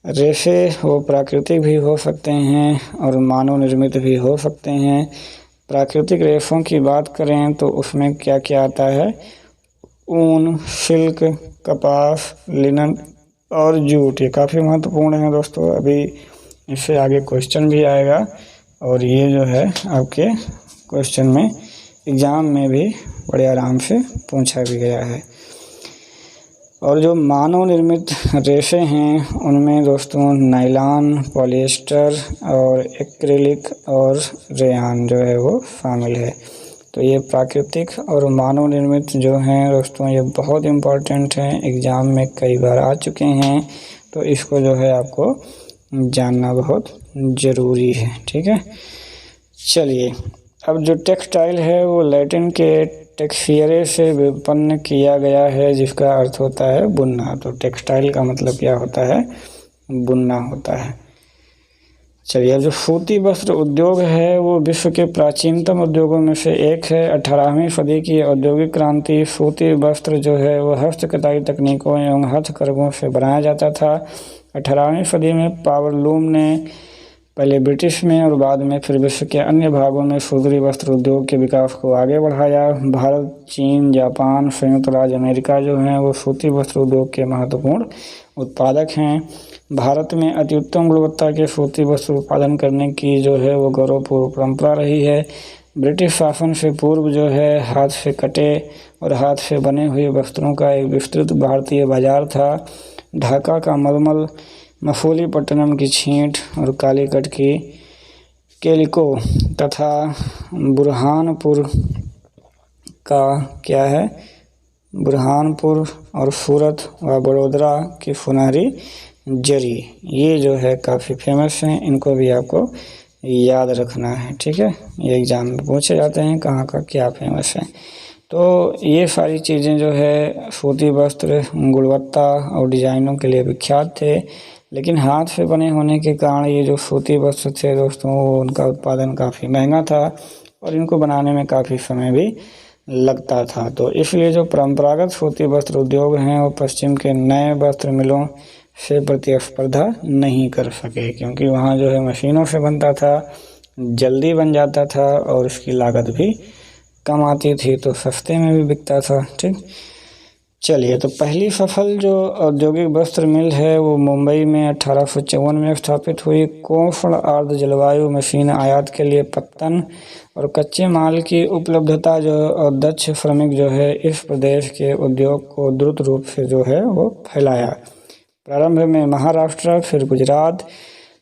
रेशे वो प्राकृतिक भी हो सकते हैं और मानव निर्मित भी हो सकते हैं। प्राकृतिक रेशों की बात करें तो उसमें क्या क्या आता है? ऊन, सिल्क, कपास, लिनन और जूट। ये काफ़ी महत्वपूर्ण है दोस्तों। अभी इससे आगे क्वेश्चन भी आएगा और ये जो है आपके क्वेश्चन में एग्ज़ाम में भी बड़े आराम से पूछा भी गया है। और जो मानव निर्मित रेशे हैं उनमें दोस्तों नायलॉन, पॉलिएस्टर और एक्रिलिक और रेयान जो है वो शामिल है। तो ये प्राकृतिक और मानव निर्मित जो हैं दोस्तों ये बहुत इम्पोर्टेंट हैं, एग्ज़ाम में कई बार आ चुके हैं। तो इसको जो है आपको जानना बहुत ज़रूरी है। ठीक है, चलिए अब जो टेक्सटाइल है वो लैटिन के टेक्सटियरे से व्युत्पन्न किया गया है, जिसका अर्थ होता है बुनना। तो टेक्सटाइल का मतलब क्या होता है? बुनना होता है। चलिए, अब जो सूती वस्त्र उद्योग है वो विश्व के प्राचीनतम उद्योगों में से एक है। 18वीं सदी की औद्योगिक क्रांति सूती वस्त्र जो है वो हस्तकताई तकनीकों एवं हथकरघों से बनाया जाता था। 18वीं सदी में पावरलूम ने पहले ब्रिटिश में और बाद में फिर विश्व के अन्य भागों में सूती वस्त्र उद्योग के विकास को आगे बढ़ाया। भारत, चीन, जापान, संयुक्त राज्य अमेरिका जो हैं वो सूती वस्त्र उद्योग के महत्वपूर्ण उत्पादक हैं। भारत में अति उत्तम गुणवत्ता के सूती वस्त्र उत्पादन करने की जो है वो गौरवपूर्ण परंपरा रही है। ब्रिटिश शासन से पूर्व जो है हाथ से कटे और हाथ से बने हुए वस्त्रों का एक विस्तृत भारतीय बाजार था। ढाका का मलमल, मसूलीपट्टनम की छींट और कालीकट की कैलिको तथा बुरहानपुर का क्या है? बुरहानपुर और सूरत व बड़ोदरा की सुनहरी जरी, ये जो है काफ़ी फेमस हैं। इनको भी आपको याद रखना है। ठीक है, ये एग्ज़ाम में पूछे जाते हैं कहाँ का क्या फेमस है। तो ये सारी चीज़ें जो है सूती वस्त्र गुणवत्ता और डिज़ाइनों के लिए विख्यात थे, लेकिन हाथ से बने होने के कारण ये जो सूती वस्त्र थे दोस्तों उनका उत्पादन काफ़ी महंगा था और इनको बनाने में काफ़ी समय भी लगता था। तो इसलिए जो परंपरागत सूती वस्त्र उद्योग हैं वो पश्चिम के नए वस्त्र मिलों से प्रतिस्पर्धा नहीं कर सके, क्योंकि वहाँ जो है मशीनों से बनता था, जल्दी बन जाता था और इसकी लागत भी कम आती थी, तो सस्ते में भी बिकता था। ठीक, चलिए, तो पहली सफल जो औद्योगिक वस्त्र मिल है वो मुंबई में 1854 में स्थापित हुई। कोषण आर्द्र जलवायु, मशीन आयात के लिए पत्तन और कच्चे माल की उपलब्धता जो और दक्ष श्रमिक जो है इस प्रदेश के उद्योग को द्रुत रूप से जो है वो फैलाया। प्रारंभ में महाराष्ट्र, फिर गुजरात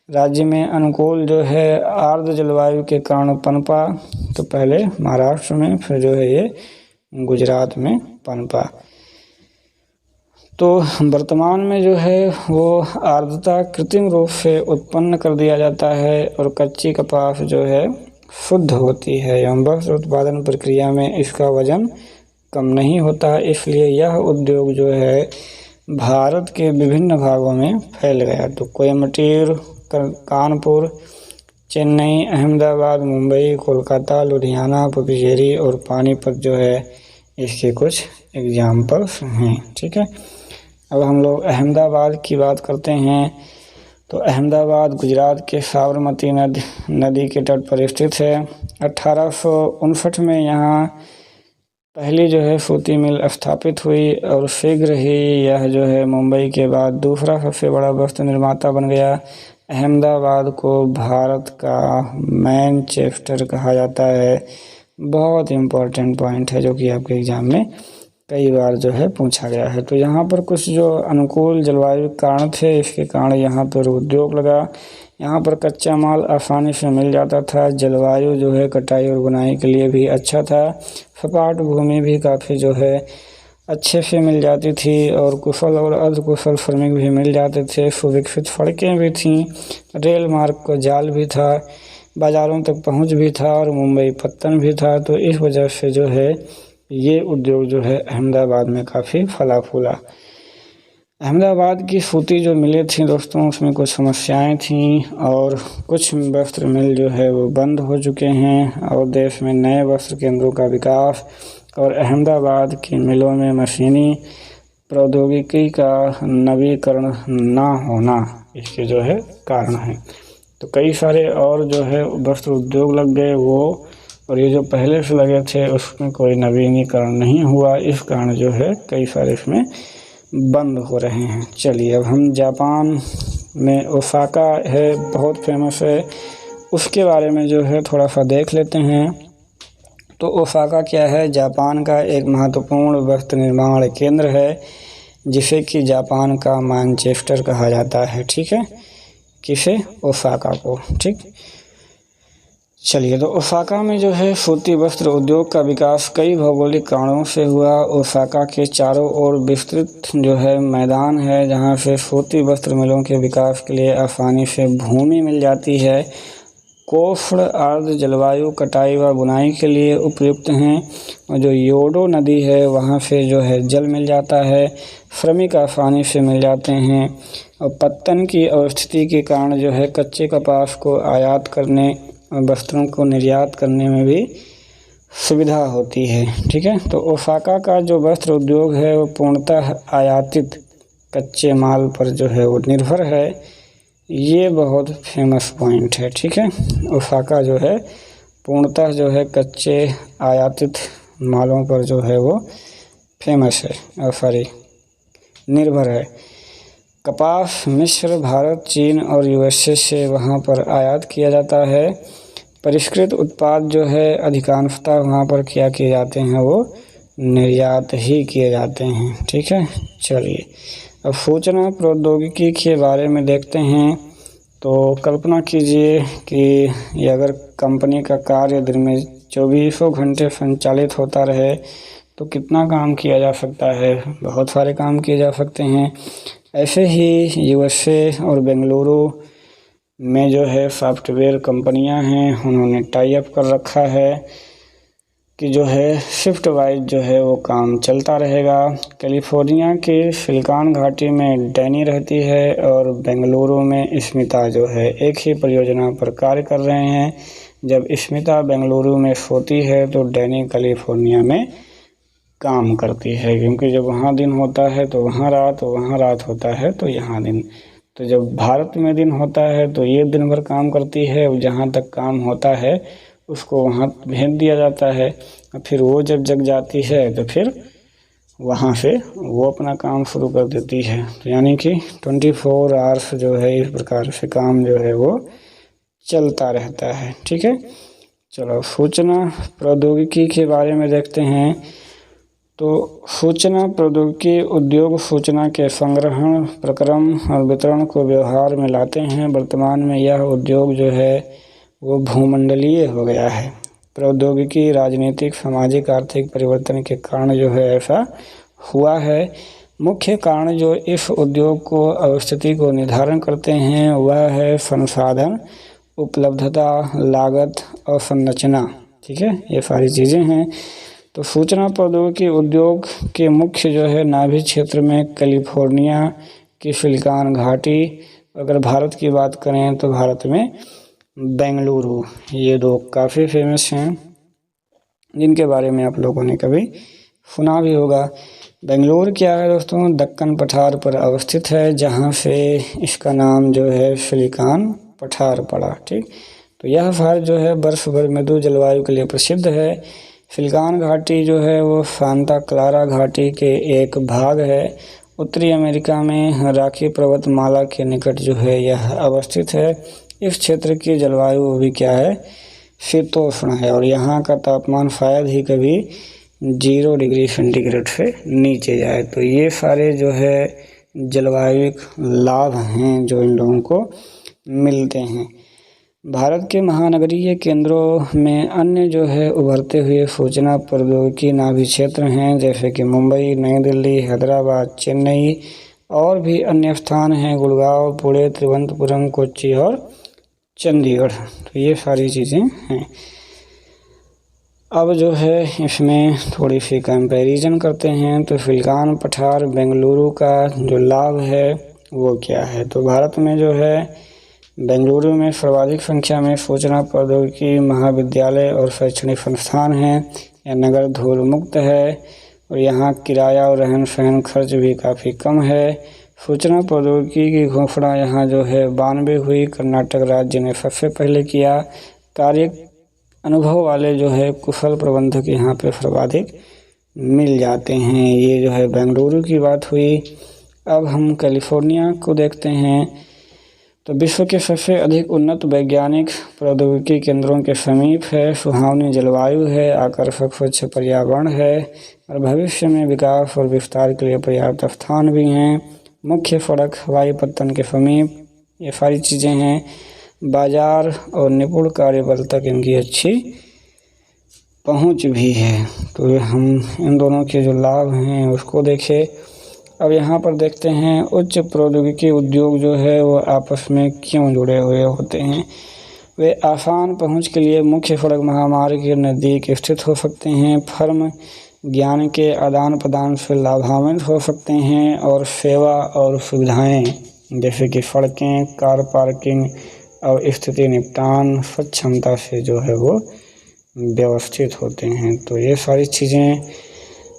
राज्य में अनुकूल जो है आर्द्र जलवायु के कारण पनपा। तो पहले महाराष्ट्र में, फिर जो है ये गुजरात में पनपा। तो वर्तमान में जो है वो आर्द्रता कृत्रिम रूप से उत्पन्न कर दिया जाता है और कच्ची कपास जो है शुद्ध होती है एवं वस्त्र उत्पादन प्रक्रिया में इसका वजन कम नहीं होता। इसलिए यह उद्योग जो है भारत के विभिन्न भागों में फैल गया। तो कोयम्बटूर, कानपुर, चेन्नई, अहमदाबाद, मुंबई, कोलकाता, लुधियाना, पुडुचेरी और पानीपत जो है इसके कुछ एग्जाम्पल्स हैं। ठीक है, अब हम लोग अहमदाबाद की बात करते हैं। तो अहमदाबाद गुजरात के साबरमती नदी के तट पर स्थित है। 1859 में यहाँ पहली जो है सूती मिल स्थापित हुई और शीघ्र ही यह जो है मुंबई के बाद दूसरा सबसे बड़ा वस्त्र निर्माता बन गया। अहमदाबाद को भारत का मैनचेस्टर कहा जाता है। बहुत इम्पोर्टेंट पॉइंट है जो कि आपके एग्ज़ाम में कई बार जो है पूछा गया है। तो यहाँ पर कुछ जो अनुकूल जलवायु कारण थे, इसके कारण यहाँ पर उद्योग लगा। यहाँ पर कच्चा माल आसानी से मिल जाता था। जलवायु जो है कटाई और बुनाई के लिए भी अच्छा था। सपाट भूमि भी काफ़ी जो है अच्छे से मिल जाती थी और कुशल और अर्धकुशल श्रमिक भी मिल जाते थे। सुविकसित सड़कें भी थीं, रेल मार्ग का जाल भी था, बाज़ारों तक पहुंच भी था और मुंबई पत्तन भी था। तो इस वजह से जो है ये उद्योग जो है अहमदाबाद में काफ़ी फला फूला। अहमदाबाद की सूती जो मिलें थी दोस्तों, उसमें कुछ समस्याएं थीं और कुछ वस्त्र मिल जो है वो बंद हो चुके हैं और देश में नए वस्त्र केंद्रों का विकास और अहमदाबाद की मिलों में मशीनी प्रौद्योगिकी का नवीकरण ना होना इसके जो है कारण है। तो कई सारे और जो है वस्त्र उद्योग लग गए वो, और ये जो पहले से लगे थे उसमें कोई नवीनीकरण नहीं हुआ। इस कारण जो है कई सारे इसमें बंद हो रहे हैं। चलिए अब हम जापान में ओसाका है, बहुत फेमस है, उसके बारे में जो है थोड़ा सा देख लेते हैं। तो ओसाका क्या है? जापान का एक महत्वपूर्ण वस्त्र निर्माण केंद्र है जिसे कि जापान का मैनचेस्टर कहा जाता है। ठीक है, किसे? ओसाका को। ठीक, चलिए तो ओसाका में जो है सूती वस्त्र उद्योग का विकास कई भौगोलिक कारणों से हुआ। ओसाका के चारों ओर विस्तृत जो है मैदान है जहां से सूती वस्त्र मिलों के विकास के लिए आसानी से भूमि मिल जाती है। कोष्ण आर्द्र जलवायु कटाई व बुनाई के लिए उपयुक्त हैं और जो योडो नदी है वहां से जो है जल मिल जाता है, श्रमिक आसानी से मिल जाते हैं और पत्तन की अवस्थिति के कारण जो है कच्चे कपास को आयात करने वस्त्रों को निर्यात करने में भी सुविधा होती है। ठीक है, तो ओसाका का जो वस्त्र उद्योग है वो पूर्णतः आयातित कच्चे माल पर जो है वो निर्भर है। ये बहुत फेमस पॉइंट है। ठीक है, ओसाका जो है पूर्णतः जो है कच्चे आयातित मालों पर जो है वो फेमस है, निर्भर है। कपास मिस्र, भारत, चीन और यूएसए से वहाँ पर आयात किया जाता है। परिष्कृत उत्पाद जो है अधिकांशतः वहाँ पर क्या किए जाते हैं, वो निर्यात ही किए जाते हैं। ठीक है, चलिए अब सूचना प्रौद्योगिकी के बारे में देखते हैं। तो कल्पना कीजिए कि अगर कंपनी का कार्य दिन में 24 घंटे संचालित होता रहे तो कितना काम किया जा सकता है? बहुत सारे काम किए जा सकते हैं। ऐसे ही यूएसए और बेंगलुरु में जो है सॉफ्टवेयर कंपनियां हैं, उन्होंने टाई अप कर रखा है कि जो है शिफ्ट वाइज जो है वो काम चलता रहेगा। कैलिफोर्निया के सिलिकॉन घाटी में डैनी रहती है और बेंगलुरु में स्मिता जो है एक ही परियोजना पर कार्य कर रहे हैं। जब स्मिता बेंगलुरु में सोती है तो डैनी कैलिफोर्निया में काम करती है, क्योंकि जब वहाँ दिन होता है तो वहाँ रात, वहाँ रात होता है तो यहाँ दिन। तो जब भारत में दिन होता है तो ये दिन भर काम करती है और जहाँ तक काम होता है उसको वहाँ भेज दिया जाता है और फिर वो जब जग जाती है तो फिर वहाँ से वो अपना काम शुरू कर देती है। तो यानी कि 24 आवर्स जो है इस प्रकार से काम जो है वो चलता रहता है। ठीक है, चलो सूचना प्रौद्योगिकी के बारे में देखते हैं। तो सूचना प्रौद्योगिकी उद्योग सूचना के संग्रहण, प्रक्रम और वितरण को व्यवहार में लाते हैं। वर्तमान में यह उद्योग जो है वो भूमंडलीय हो गया है। प्रौद्योगिकी राजनीतिक, सामाजिक, आर्थिक परिवर्तन के कारण जो है ऐसा हुआ है। मुख्य कारण जो इस उद्योग को अवस्थिति को निर्धारण करते हैं वह है संसाधन, उपलब्धता, लागत और संरचना। ठीक है, ये सारी चीज़ें हैं। तो सूचना प्रौद्योगिकी उद्योग के मुख्य जो है नाभि क्षेत्र में कैलिफोर्निया की सिलिकॉन घाटी, अगर भारत की बात करें तो भारत में बेंगलुरु, ये दो काफ़ी फेमस हैं जिनके बारे में आप लोगों ने कभी सुना भी होगा। बेंगलुरु क्या है दोस्तों? दक्कन पठार पर अवस्थित है, जहाँ से इसका नाम जो है सिलिकॉन पठार पड़ा। ठीक, तो यह शहर जो है बर्फ भर मृदु जलवायु के लिए प्रसिद्ध है। सिलिकॉन घाटी जो है वो सांता क्लारा घाटी के एक भाग है। उत्तरी अमेरिका में रॉकी पर्वतमाला के निकट जो है यह अवस्थित है। इस क्षेत्र की जलवायु भी क्या है, शीतोष्ण है और यहाँ का तापमान शायद ही कभी 0 डिग्री सेंटीग्रेड से नीचे जाए। तो ये सारे जो है जलवायु लाभ हैं जो इन लोगों को मिलते हैं। भारत के महानगरीय केंद्रों में अन्य जो है उभरते हुए सूचना प्रौद्योगिकी नाभि क्षेत्र हैं, जैसे कि मुंबई, नई दिल्ली, हैदराबाद, चेन्नई और भी अन्य स्थान हैं, गुड़गांव, पुणे, तिरुवनंतपुरम, कोच्चि और चंडीगढ़। तो ये सारी चीज़ें हैं। अब जो है इसमें थोड़ी सी कंपैरिजन करते हैं। तो सिलिकॉन पठार बेंगलुरु का जो लाभ है वो क्या है। तो भारत में जो है बेंगलुरु में सर्वाधिक संख्या में सूचना प्रौद्योगिकी महाविद्यालय और शैक्षणिक संस्थान हैं। यह नगर धूल मुक्त है और यहाँ किराया और रहन सहन खर्च भी काफ़ी कम है। सूचना प्रौद्योगिकी की घोषणा यहाँ जो है 92 हुई। कर्नाटक राज्य ने सबसे पहले किया। कार्य अनुभव वाले जो है कुशल प्रबंधक यहाँ पे सर्वाधिक मिल जाते हैं। ये जो है बेंगलुरु की बात हुई। अब हम कैलिफोर्निया को देखते हैं। तो विश्व के सबसे अधिक उन्नत वैज्ञानिक प्रौद्योगिकी केंद्रों के समीप है। सुहावनी जलवायु है, आकर्षक स्वच्छ पर्यावरण है और भविष्य में विकास और विस्तार के लिए पर्याप्त स्थान भी हैं। मुख्य सड़क वायुपत्तन के समीप, ये सारी चीज़ें हैं। बाजार और निपुण कार्यबल तक इनकी अच्छी पहुंच भी है। तो हम इन दोनों के जो लाभ हैं उसको देखें। अब यहाँ पर देखते हैं उच्च प्रौद्योगिकी उद्योग जो है वो आपस में क्यों जुड़े हुए होते हैं। वे आसान पहुंच के लिए मुख्य सड़क महामार्ग के नज़दीक स्थित हो सकते हैं। फर्म ज्ञान के आदान प्रदान से लाभान्वित हो सकते हैं और सेवा और सुविधाएं जैसे कि सड़कें, कार पार्किंग और स्थिति निपटान सक्षमता से जो है वो व्यवस्थित होते हैं। तो ये सारी चीज़ें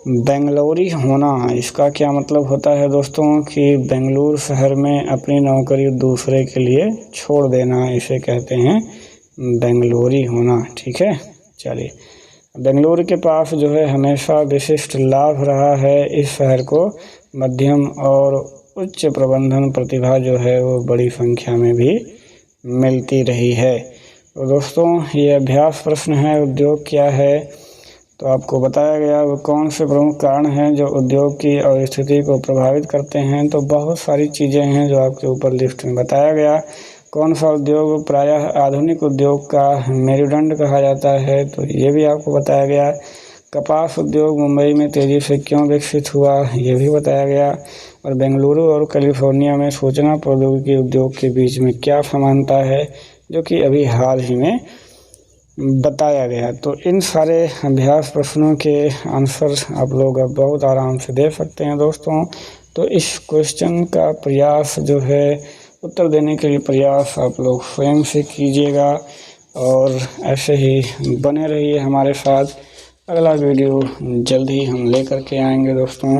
बेंगलुरु होना, इसका क्या मतलब होता है दोस्तों कि बेंगलुरु शहर में अपनी नौकरी दूसरे के लिए छोड़ देना, इसे कहते हैं बेंगलुरु होना। ठीक है, चलिए। बेंगलुरु के पास जो है हमेशा विशिष्ट लाभ रहा है। इस शहर को मध्यम और उच्च प्रबंधन प्रतिभा जो है वो बड़ी संख्या में भी मिलती रही है। तो दोस्तों ये अभ्यास प्रश्न है, उद्योग क्या है। तो आपको बताया गया वो कौन से प्रमुख कारण हैं जो उद्योग की और स्थिति को प्रभावित करते हैं। तो बहुत सारी चीज़ें हैं जो आपके ऊपर लिस्ट में बताया गया। कौन सा उद्योग प्रायः आधुनिक उद्योग का मेरुदंड कहा जाता है, तो ये भी आपको बताया गया। कपास उद्योग मुंबई में तेज़ी से क्यों विकसित हुआ, ये भी बताया गया। और बेंगलुरु और कैलिफोर्निया में सूचना प्रौद्योगिकी उद्योग के बीच में क्या समानता है, जो कि अभी हाल ही में बताया गया। तो इन सारे अभ्यास प्रश्नों के आंसर आप लोग अब बहुत आराम से दे सकते हैं दोस्तों। तो इस क्वेश्चन का प्रयास जो है उत्तर देने के लिए प्रयास आप लोग स्वयं से कीजिएगा और ऐसे ही बने रहिए हमारे साथ। अगला वीडियो जल्द ही हम लेकर के आएंगे दोस्तों।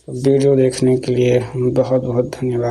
वीडियो देखने के लिए बहुत बहुत धन्यवाद।